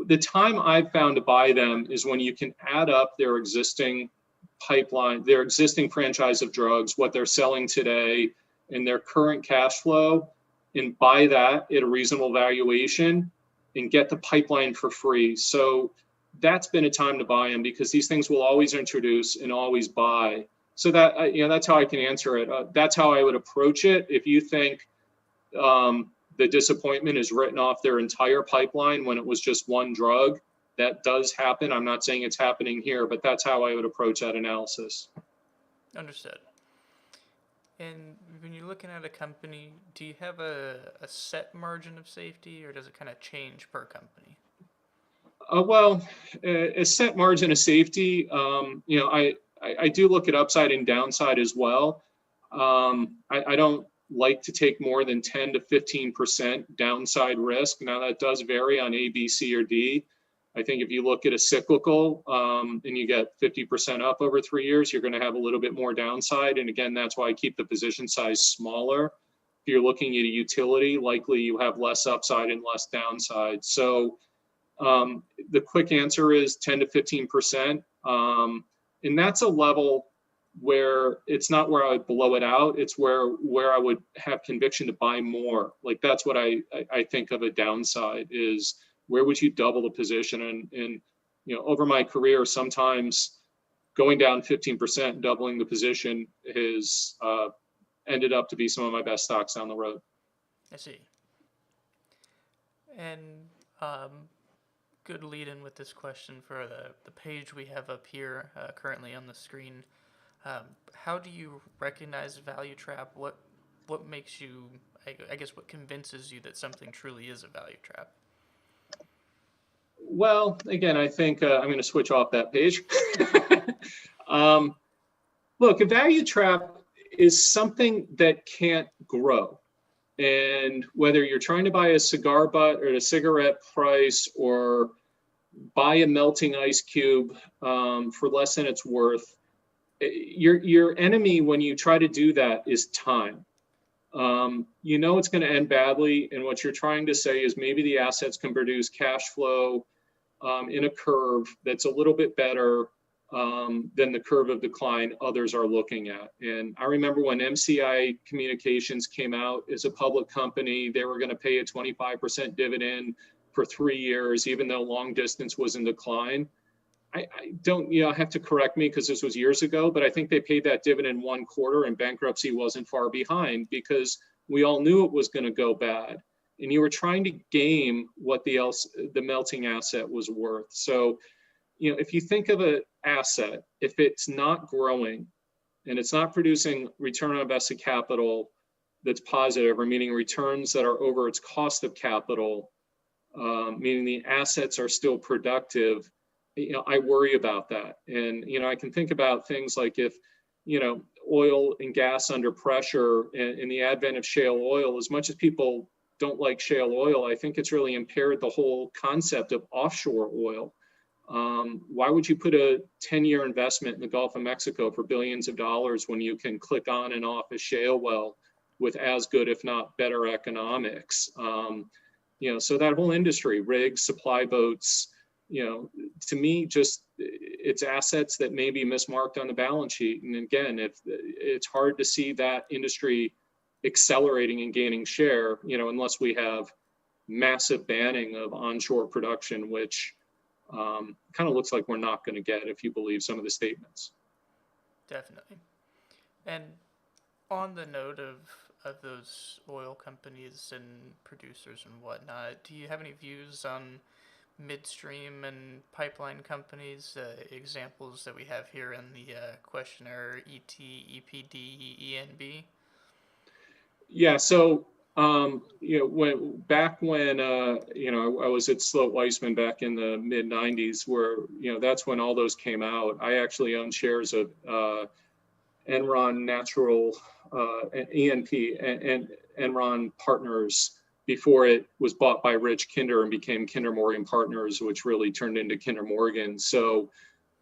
the time I've found to buy them is when you can add up their existing pipeline, their existing franchise of drugs, what they're selling today, and their current cash flow, and buy that at a reasonable valuation and get the pipeline for free. So that's been a time to buy them, because these things will always introduce and always buy. So that, that's how I can answer it. That's how I would approach it. If you think the disappointment is written off their entire pipeline when it was just one drug, that does happen. I'm not saying it's happening here, but that's how I would approach that analysis. Understood. And when you're looking at a company, do you have a set margin of safety, or does it kind of change per company? Well, a set margin of safety, I do look at upside and downside as well. I don't like to take more than 10 to 15% downside risk. Now that does vary on A, B, C, or D. I think if you look at a cyclical and you get 50% up over 3 years, you're going to have a little bit more downside. And again, that's why I keep the position size smaller. If you're looking at a utility, likely you have less upside and less downside. So the quick answer is 10 to 15%. And that's a level where it's not where I would blow it out. It's where I would have conviction to buy more. Like that's what I think of a downside is, where would you double the position? And over my career, sometimes going down 15%, doubling the position has ended up to be some of my best stocks down the road. I see. And good lead in with this question for the page we have up here currently on the screen. How do you recognize value trap? What makes you, I guess, what convinces you that something truly is a value trap? Well, again, I think I'm going to switch off that page. Look, a value trap is something that can't grow. And whether you're trying to buy a cigar butt or a cigarette price, or buy a melting ice cube for less than it's worth, your enemy when you try to do that is time. It's going to end badly. And what you're trying to say is maybe the assets can produce cash flow in a curve that's a little bit better than the curve of decline others are looking at. And I remember when MCI Communications came out as a public company, they were going to pay a 25% dividend for 3 years, even though long distance was in decline. I don't, have to correct me because this was years ago, but I think they paid that dividend 1 quarter and bankruptcy wasn't far behind, because we all knew it was going to go bad. And you were trying to game what the melting asset was worth. So, if you think of an asset, if it's not growing and it's not producing return on invested capital that's positive, or meaning returns that are over its cost of capital, meaning the assets are still productive, I worry about that. And, I can think about things like if, oil and gas under pressure and the advent of shale oil, as much as people don't like shale oil, I think it's really impaired the whole concept of offshore oil. Why would you put a 10-year investment in the Gulf of Mexico for billions of dollars when you can click on and off a shale well with as good, if not better, economics? So that whole industry, rigs, supply boats, to me, just it's assets that may be mismarked on the balance sheet. And again, if it's hard to see that industry accelerating and gaining share, unless we have massive banning of onshore production, which kind of looks like we're not going to get if you believe some of the statements. Definitely. And on the note of those oil companies and producers and whatnot, do you have any views on midstream and pipeline companies, examples that we have here in the questionnaire, ET, EPD, ENB? Yeah, so when I was at Sloate Weisman back in the mid 90s, where that's when all those came out. I actually owned shares of Enron Natural, ENP, and Enron Partners before it was bought by Rich Kinder and became Kinder Morgan Partners, which really turned into Kinder Morgan. So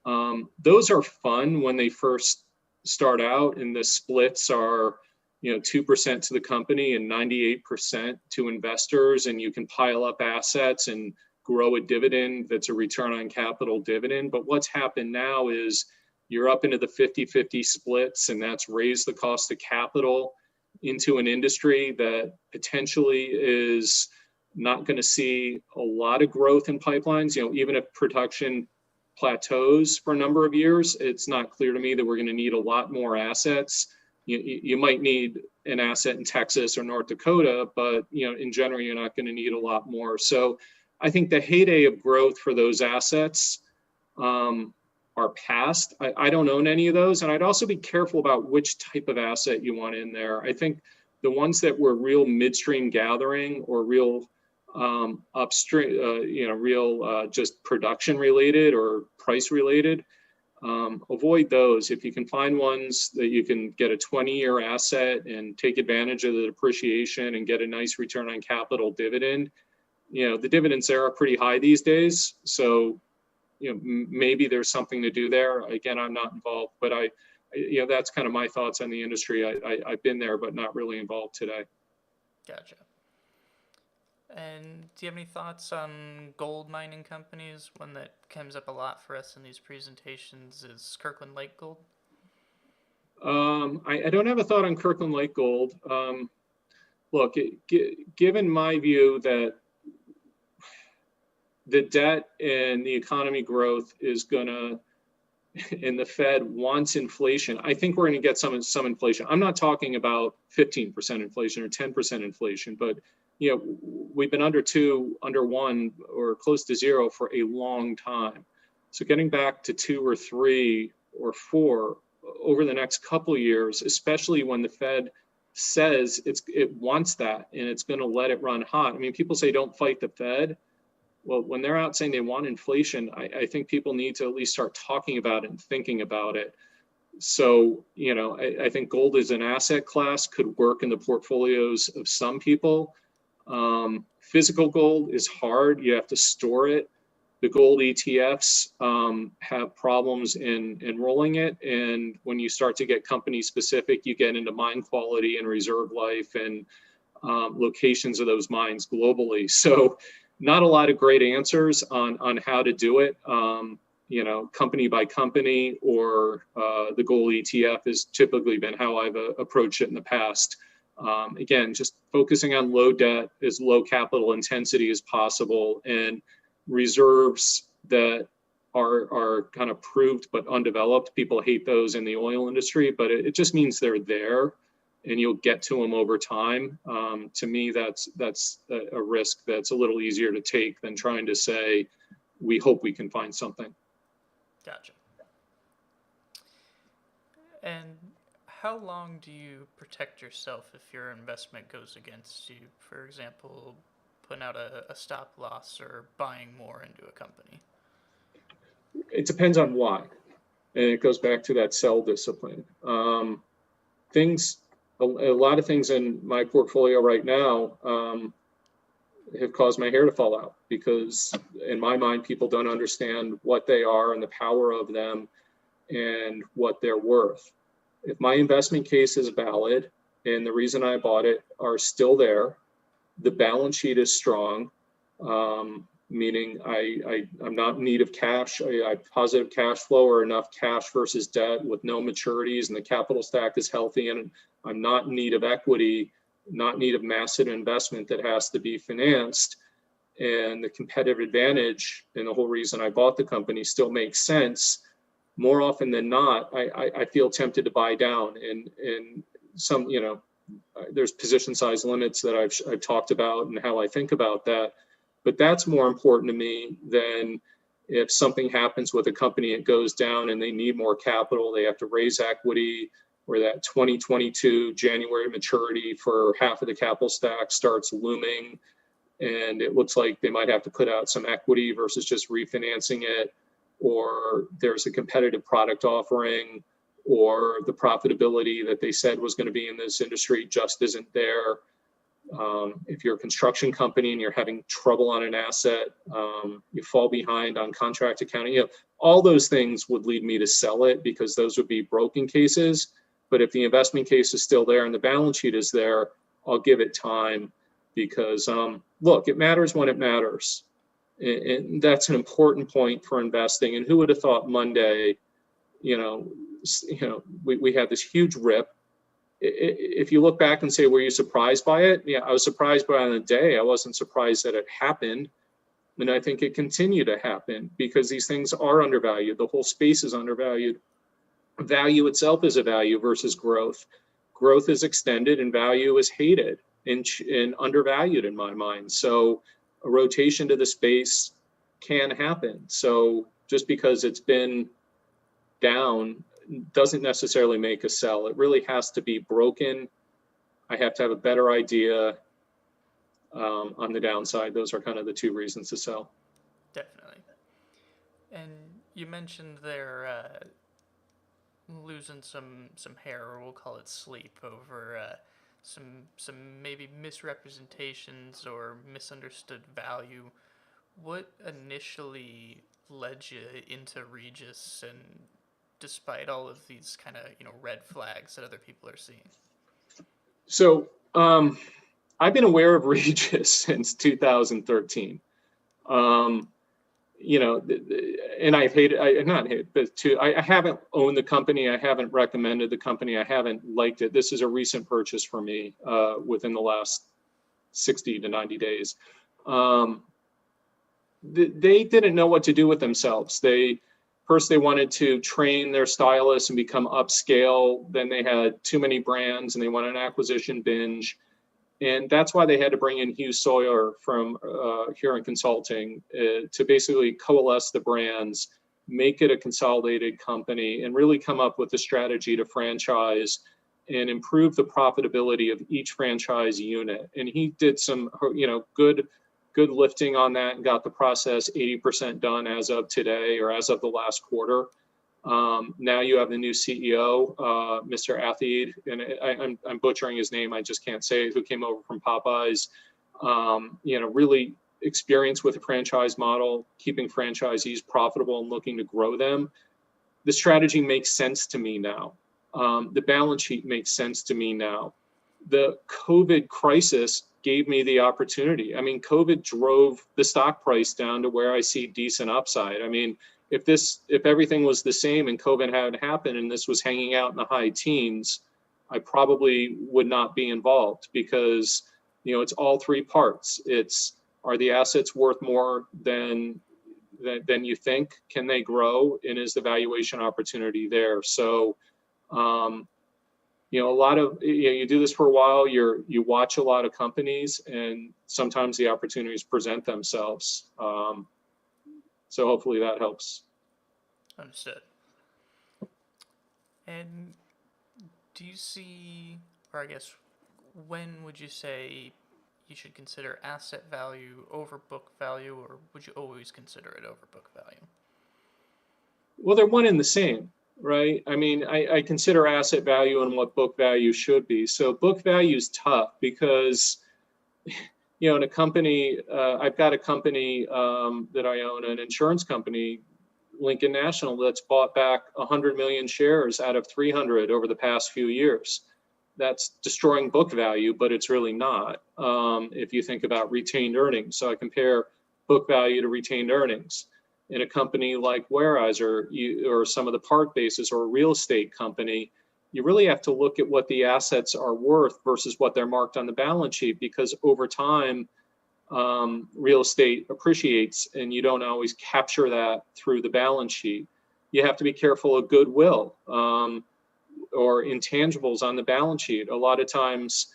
those are fun when they first start out, and the splits are 2% to the company and 98% to investors, and you can pile up assets and grow a dividend that's a return on capital dividend. But what's happened now is you're up into the 50-50 splits, and that's raised the cost of capital. into an industry that potentially is not going to see a lot of growth in pipelines. Even if production plateaus for a number of years, it's not clear to me that we're going to need a lot more assets. You might need an asset in Texas or North Dakota, but in general, you're not going to need a lot more. So I think the heyday of growth for those assets are past. I don't own any of those, and I'd also be careful about which type of asset you want in there. I think the ones that were real midstream gathering or real upstream, real just production related or price related, avoid those. If you can find ones that you can get a 20-year asset and take advantage of the depreciation and get a nice return on capital dividend, the dividends there are pretty high these days. So, maybe there's something to do there. Again, I'm not involved, but that's kind of my thoughts on the industry. I've been there, but not really involved today. Gotcha. And do you have any thoughts on gold mining companies? One that comes up a lot for us in these presentations is Kirkland Lake Gold. I don't have a thought on Kirkland Lake Gold. Look, given my view that the debt and the economy growth is gonna, and the Fed wants inflation, I think we're gonna get some inflation. I'm not talking about 15% inflation or 10% inflation, but we've been under 2, under 1, or close to 0 for a long time. So getting back to 2 or 3 or 4 over the next couple of years, especially when the Fed says it wants that and it's going to let it run hot. I mean, people say don't fight the Fed. Well, when they're out saying they want inflation, I think people need to at least start talking about it and thinking about it. So, I think gold as an asset class could work in the portfolios of some people. Physical gold is hard. You have to store it. The gold ETFs have problems in enrolling it. And when you start to get company specific, you get into mine quality and reserve life and locations of those mines globally. So not a lot of great answers on how to do it, company by company, or the gold ETF has typically been how I've approached it in the past. Again, just focusing on low debt, as low capital intensity as possible, and reserves that are kind of proved but undeveloped. People hate those in the oil industry, but it just means they're there and you'll get to them over time. To me, that's a risk that's a little easier to take than trying to say, we hope we can find something. Gotcha. And how long do you protect yourself if your investment goes against you? For example, putting out a stop loss or buying more into a company? It depends on why. And it goes back to that sell discipline. A lot of things in my portfolio right now have caused my hair to fall out because in my mind, people don't understand what they are and the power of them and what they're worth. If my investment case is valid and the reason I bought it are still there, the balance sheet is strong, meaning I'm not in need of cash. I have positive cash flow or enough cash versus debt with no maturities, and the capital stack is healthy, and I'm not in need of equity, not in need of massive investment that has to be financed. And the competitive advantage and the whole reason I bought the company still makes sense. More often than not, I feel tempted to buy down, and some, there's position size limits that I've talked about and how I think about that. But that's more important to me than if something happens with a company, it goes down and they need more capital, they have to raise equity, or that 2022 January maturity for half of the capital stack starts looming, and it looks like they might have to put out some equity versus just refinancing it, or there's a competitive product offering, or the profitability that they said was going to be in this industry just isn't there. If you're a construction company and you're having trouble on an asset, you fall behind on contract accounting, all those things would lead me to sell it because those would be broken cases. But if the investment case is still there and the balance sheet is there, I'll give it time because, look, it matters when it matters. And that's an important point for investing. And who would have thought Monday, we had this huge rip if you look back and say, were you surprised by it? Yeah, I was surprised by it on the day. I wasn't surprised that it happened. And I think it continued to happen because these things are undervalued. The whole space is undervalued. Value itself is a value versus growth. Growth is extended and value is hated and undervalued in my mind. So a rotation to the space can happen. So just because it's been down doesn't necessarily make a sell. It really has to be broken. I have to have a better idea on the downside. Those are kind of the two reasons to sell. Definitely. And you mentioned they're losing some hair, or we'll call it sleep, over some maybe misrepresentations or misunderstood value. What initially led you into Regis, and despite all of these kind of red flags that other people are seeing? So I've been aware of Regis since 2013. And I've hated, not hate, but I haven't owned the company. I haven't recommended the company. I haven't liked it. This is a recent purchase for me within the last 60 to 90 days. They didn't know what to do with themselves. First, they wanted to train their stylists and become upscale. Then they had too many brands and they went on an acquisition binge. And that's why they had to bring in Hugh Sawyer from Huron Consulting to basically coalesce the brands, make it a consolidated company, and really come up with a strategy to franchise and improve the profitability of each franchise unit. And he did some, good lifting on that and got the process 80% done as of today or as of the last quarter. Now you have the new CEO, Mr. Atheed, and I'm butchering his name. I just can't say it, who came over from Popeyes. Really experienced with a franchise model, keeping franchisees profitable and looking to grow them. The strategy makes sense to me now. The balance sheet makes sense to me now. The COVID crisis gave me the opportunity. I mean, COVID drove the stock price down to where I see decent upside. I mean, if everything was the same and COVID hadn't happened and this was hanging out in the high teens, I probably would not be involved because, it's all three parts. Are the assets worth more than you think? Can they grow? And is the valuation opportunity there? So, a lot of, you do this for a while, you watch a lot of companies and sometimes the opportunities present themselves. So hopefully that helps. Understood. And do you see, or I guess, when would you say you should consider asset value over book value, or would you always consider it over book value? Well, they're one and the same, right? I mean, I consider asset value and what book value should be. So book value is tough because, in a company, I've got a company that I own, an insurance company, Lincoln National, that's bought back 100 million shares out of 300 over the past few years. That's destroying book value, but it's really not. If you think about retained earnings. So I compare book value to retained earnings. In a company like Weyerhaeuser or some of the park bases or a real estate company, you really have to look at what the assets are worth versus what they're marked on the balance sheet, because over time, real estate appreciates and you don't always capture that through the balance sheet. You have to be careful of goodwill or intangibles on the balance sheet. A lot of times,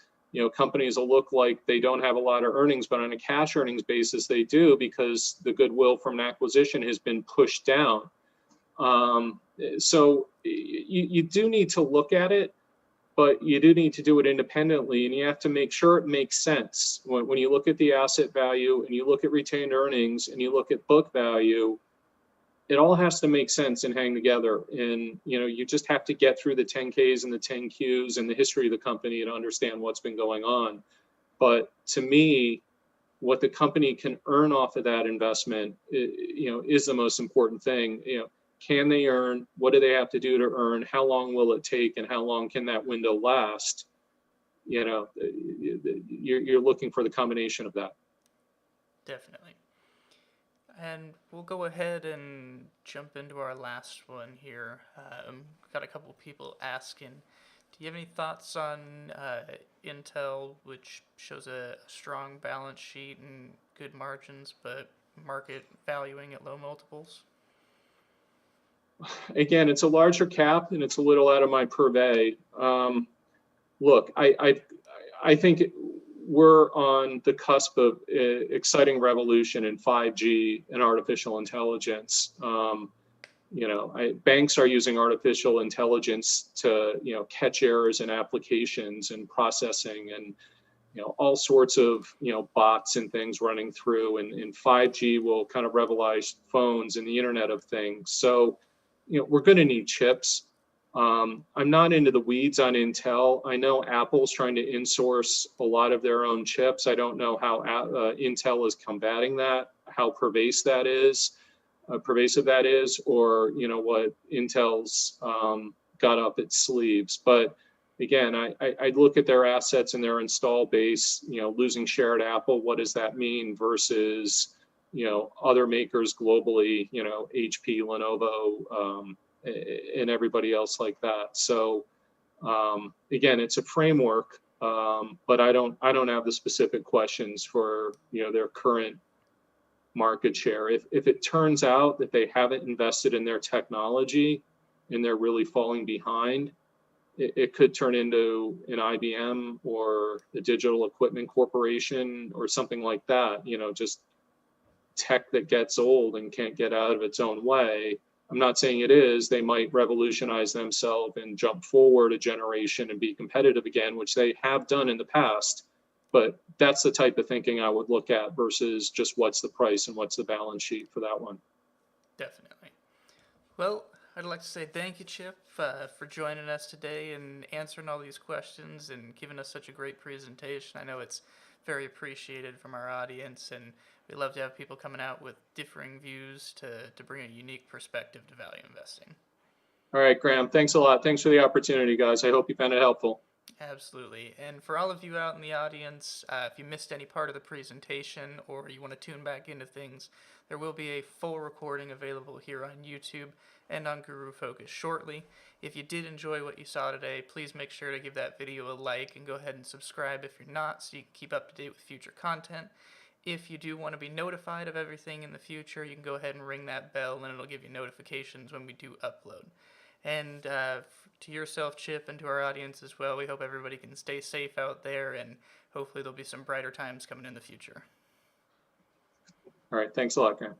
companies will look like they don't have a lot of earnings, but on a cash earnings basis, they do, because the goodwill from an acquisition has been pushed down. So you do need to look at it, but you do need to do it independently, and you have to make sure it makes sense. When you look at the asset value and you look at retained earnings and you look at book value, it all has to make sense and hang together. And, you just have to get through the 10Ks and the 10Qs and the history of the company to understand what's been going on. But to me, what the company can earn off of that investment, is the most important thing. Can they earn? What do they have to do to earn? How long will it take? And how long can that window last? You're looking for the combination of that. Definitely. And we'll go ahead and jump into our last one here. Got a couple people asking, do Do you have any thoughts on Intel, which shows a strong balance sheet and good margins, but market valuing at low multiples? Again, it's a larger cap and it's a little out of my purvey. Look, I think we're on the cusp of exciting revolution in 5G and artificial intelligence. Banks are using artificial intelligence to, catch errors in applications and processing and, all sorts of, bots and things running through, and 5G will kind of revolutionize phones and the Internet of Things. So, we're going to need chips. I'm not into the weeds on Intel. I know Apple's trying to insource a lot of their own chips. I don't know how Intel is combating that, how pervasive that is, or what Intel's got up its sleeves. But again, I look at their assets and their install base. Losing share at Apple, what does that mean versus other makers globally, HP, Lenovo, and everybody else like that. So again, it's a framework, but I don't have the specific questions for their current market share. If it turns out that they haven't invested in their technology and they're really falling behind, it could turn into an IBM or a Digital Equipment Corporation or something like that. Just tech that gets old and can't get out of its own way. I'm not saying it is. They might revolutionize themselves and jump forward a generation and be competitive again, which they have done in the past. But that's the type of thinking I would look at versus just what's the price and what's the balance sheet for that one. Definitely. Well, I'd like to say thank you, Chip, for joining us today and answering all these questions and giving us such a great presentation. I know it's very appreciated from our audience, and we love to have people coming out with differing views to bring a unique perspective to value investing. All right, Graham, thanks a lot. Thanks for the opportunity, guys. I hope you found it helpful. Absolutely. And for all of you out in the audience, if you missed any part of the presentation or you want to tune back into things, there will be a full recording available here on YouTube and on Guru Focus shortly. If you did enjoy what you saw today, please make sure to give that video a like and go ahead and subscribe if you're not, so you can keep up to date with future content. If you do want to be notified of everything in the future, you can go ahead and ring that bell and it'll give you notifications when we do upload. And to yourself, Chip, and to our audience as well, we hope everybody can stay safe out there, and hopefully there'll be some brighter times coming in the future. All right, thanks a lot, Graham.